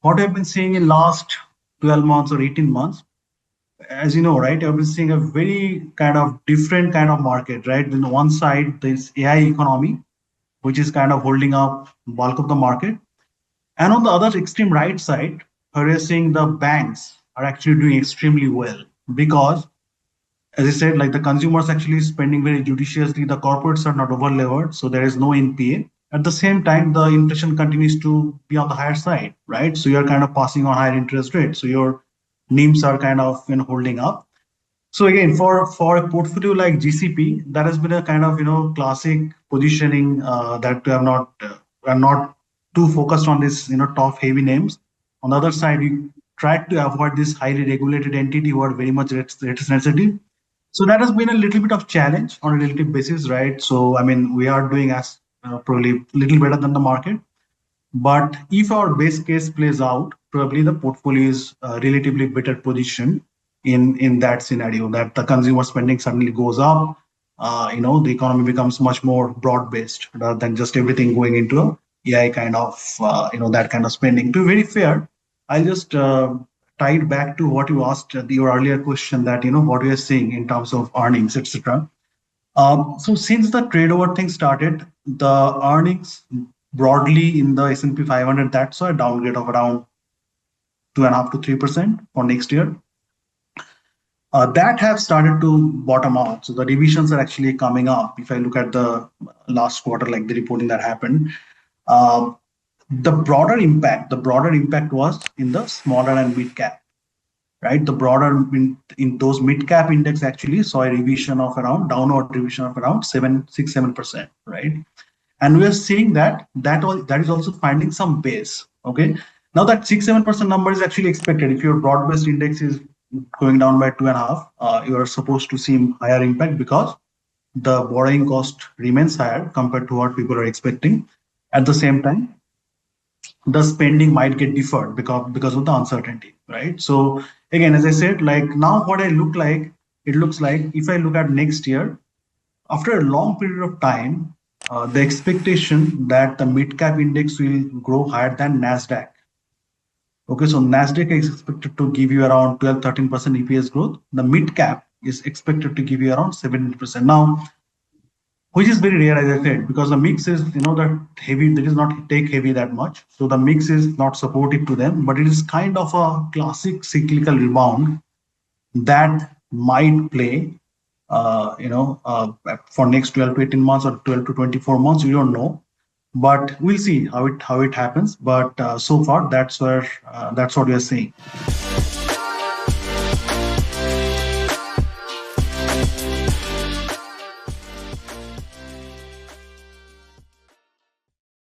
what I've been seeing in last 12 months or 18 months, as you know, right, I've been seeing a very kind of different kind of market, right? On one side, there's AI economy, which is kind of holding up bulk of the market. And on the other extreme right side, we're seeing the banks are actually doing extremely well because, as I said, like the consumers actually spending very judiciously, the corporates are not over levered, so there is no NPA. At the same time, the inflation continues to be on the higher side, right? So you're kind of passing on higher interest rates, so your NIMs are kind of holding up. So again, for a portfolio like GCP, that has been a kind of classic positioning that we are not too focused on this top heavy names. On the other side, we tried to avoid this highly regulated entity who are very much rate sensitive. So that has been a little bit of challenge on a relative basis, right? So I mean, we are doing as probably a little better than the market. But if our base case plays out, probably the portfolio is relatively better positioned in that scenario that the consumer spending suddenly goes up. The economy becomes much more broad based rather than just everything going into a AI kind of that kind of spending. To be very fair, I'll just tie it back to what you asked your earlier question that what we are seeing in terms of earnings, etc. So since the trade over thing started, the earnings broadly in the S&P 500 that saw a downgrade of around 2.5 to 3% for next year. That have started to bottom out. So the revisions are actually coming up. If I look at the last quarter, like the reporting that happened, uh, the broader impact was in the smaller and mid cap, right? The broader in those mid cap index actually saw a revision of around downward revision of around 7 6 7%, right? And we are seeing that is also finding some base. Okay, now that 6 7% number is actually expected. If your broad-based index is going down by 2.5, you are supposed to see higher impact because the borrowing cost remains higher compared to what people are expecting. At the same time, the spending might get deferred because of the uncertainty, right? So again, as I said, like now what I look like, it looks like if I look at next year, after a long period of time, the expectation that the mid cap index will grow higher than Nasdaq. Okay, so Nasdaq is expected to give you around 12 13% EPS growth. The mid cap is expected to give you around 17%. Now, which is very rare, as I said, because the mix is that heavy. That is not take heavy that much, so the mix is not supportive to them. But it is kind of a classic cyclical rebound that might play for next 12 to 18 months or 12 to 24 months. We don't know, but we'll see how it happens. But so far, that's what we are seeing.